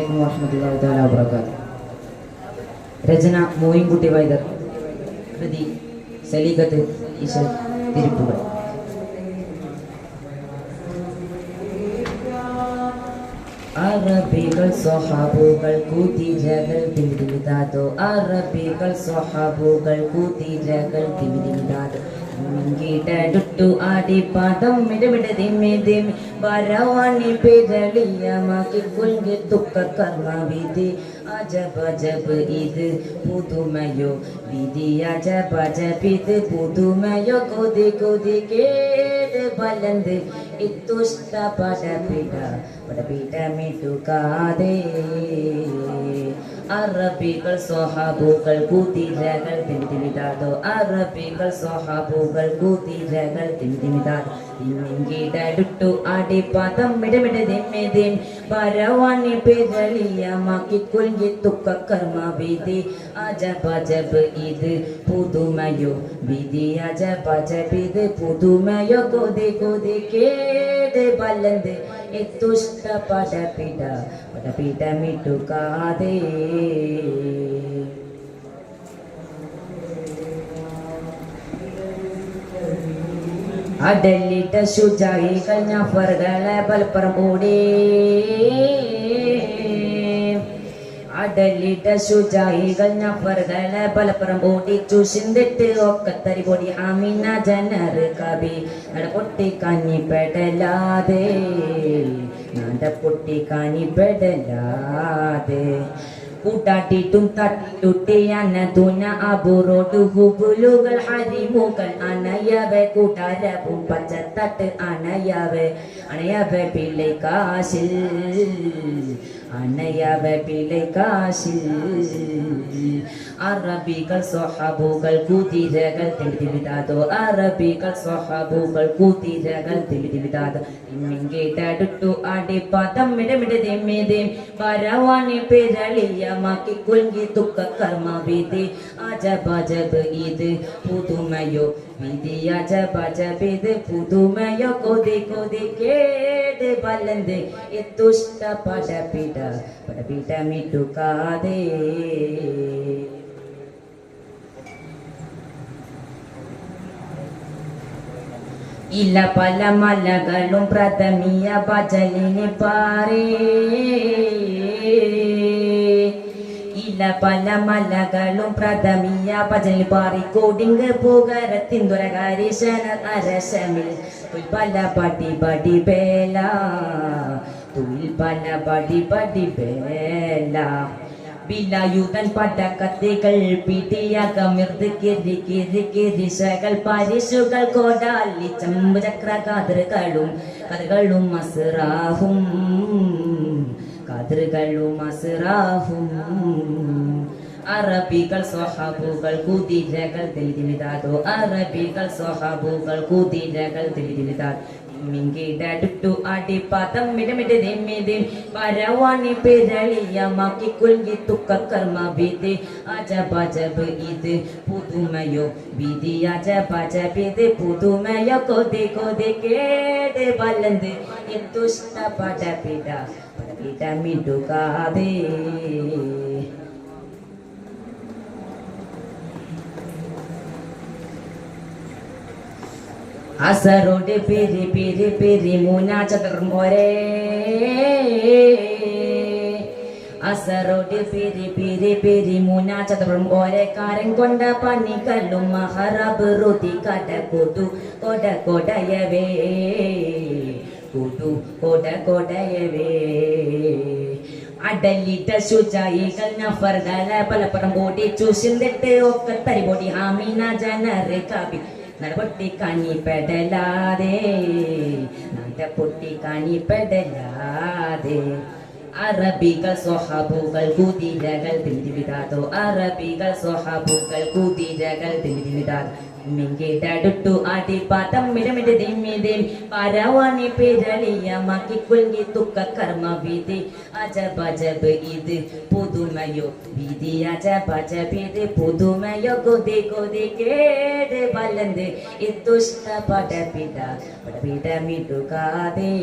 അലൈക്കും വറഹ്മത്തുള്ളാഹി തആല വബറകാതുഹു. രചന മോയിൻകുട്ടി വൈദ്യർ, കൃതി സലീഖത്ത് ഈശ്വർ തിരുപ്പുകൾ. അറബികൾ സ്വഹാബുകൾ കൂത്തിരകൾ തിമിതിമിതാതോ, അറബികൾ സ്വഹാബുകൾ കൂത്തിരകൾ തിമിതിമിതാതോ, ടുട്ടു ആടി പാദം മിടമിടതിമിതിമി വരവാണി പേരളിയമാക്കി കൊൽകി തുക്ക കർമ്മവിധി. അജബജബ് ഇത് പുതുമയോ വിധി, അജബജബിത് പുതുമയോ കൊതി കൊതി കേട് ബലന്ത് ഇത്തുഷ്ട പടപിട പടപിടമിട്ടുകാതെ. അറബികൾ സ്വഹാബുകൾ കൂത്തിരകൾ തിമിതിമിതാതോ, അറബികൾ സ്വഹാബുകൾ കൂത്തിരകൾ തിമിതിമിതാതോ, ിടു ആടി പാദം മിടമിടതിമിതിം വരവാണി പേരളിയമാക്കി കൊൽകി തുക്ക കർമ്മവിധി. അജബജബ് ഇത് പുതുമയോ വിധി, അജബജബിത് പുതുമയോ കൊതി കൊതി കേട് ബലന്ത് ഇത്തുഷ്ട പടപിട പടപിടമിട്ടുകാതെ. അടലിട്ട ശുചായികൾ നഫറുകളെ പലപ്പുറം ഓടി, അടലിട്ട ശുചായികൾ നഫറുകളെ പലപ്പുറം ഓടിച്ചു. ചിന്തിട്ട് ഒക്കത്തരി പൊടി ആമിന ജനർ കവി നട പൊട്ടി കഞ്ഞി പെടലാതെ, നട പൊട്ടി കഞ്ഞി പെടലാതെ. കൂട്ടാട്ടിട്ടും തട്ടുട്ടിയനതുന അബുറോട്ട് ഹുബുലുകൾ ഹരിമുകൾ അണയവെ കൂട്ടാരവും പച്ചത്തട്ട് അണയവെ അണയവെ പിള്ളை കാശിൽ, അണയവെ പിള്ളை കാശിൽ. അറബികൾ സ്വഹാബുകൾ കൂത്തിരകൾ തിമിതിമിതാതോ, അറബികൾ സ്വഹാബുകൾ കൂത്തിരകൾ തിമിതിമിതാതോ, കേട്ടു ആടി പാദം മിടമിടതിമിതിം വരവാണി പേരളിയമാക്കി കൊൽകി തുക്ക കർമ്മവിധി. അജബജബ് ഇത് പുതുമയോ വിധി, അജബജബിത് പുതുമയോ കൊതി കൊതി കേട് ബലന്ത് ഇത്തുഷ്ട പടപിട പടപിടമിട്ടുകാതെ. ഇല്ല പല മലകളും പ്രഥമിയ ഭജലിന് പാറേ, ഇല്ല പല മലകളും പ്രഥമിയ ഭജലിന് പാറി. കോടിങ് പുകരത്തിന്തുരകാരീശന അരശമിൽ പല പടി പടി ബേല, തുയിൽ പല പടി പടി ബേല. വിലായുധൻ പടക്കത്തികൾ പിടിയകമിർന്ന് കിരി കിരി കിരിശകൾ പരിശുകൾ കോടാലി ചമ്പ് ചക്ര കതിറുകളും കതിറുകളും മസ്റാഹും, കതിറുകളും മസ്റാഹും. അറബികൾ സ്വഹാബുകൾ കുതിരകൾ തിമിതിമിതാതോ, അറബികൾ സ്വഹാബുകൾ കുതിരകൾ തിമിതിമിതാതോ, ിട്ടു ആടി പാദം മിടമിടതിമിതിം വരവാണി പേരളിയമാക്കി കൊൽകി തുക്ക കർമ്മവിധി. അജബജബ് ഇത് പുതുമയോ വിധി, അജബജബിത് പുതുമയോ കൊതി കൊതി കേട് ബലന്ത് ഇത്തുഷ്ട പടപിട പടപിടമിട്ടുകാതെ. അസറോട് പിരി പിരി പിരി മൂനാചതുർം ഒരേ, അസറോട് പിരി പിരി പിരി മൂനാചതുർം ഒരേ. കാരൻ കൊണ്ട പണികളും മഹറബ് റുതി കട കൊടു കൊട കൊടയവേ, കൊടു കൊട കൊടയവേ. അടലിട്ട ശുചായികൾ നഫറുകളെ പലപ്പുറം ഓടിച്ചു. ചിന്തിട്ട് ഒക്കത്തരി പൊടി ആമിന ജനർ കവി നടപൊട്ടി കണി പെടലാതെ, നടപൊട്ടി കണി പെടലാതെ. അറബികൾ സ്വഹാബുകൾ കുതിരകൾ തിമിതിമിതാതോ, അറബികൾ സ്വഹാബുകൾ കുതിരകൾ തിമിതിമിതാതോ, മിങ്കിടടുട്ടു ആടി പാദം മിടമിടതിമിതിം വരവാണി പേരളിയമാക്കി കൊൽകി തുക്ക കർമ്മവിധി. അജബജബ് ഇത് പുതുമയോ വിധി, അജബജബിത് പുതുമയോ കൊതി കൊതി കേട് ബലന്ത് ഇത്തുഷ്ട പടപിട പടപിടമിട്ടുകാതെ.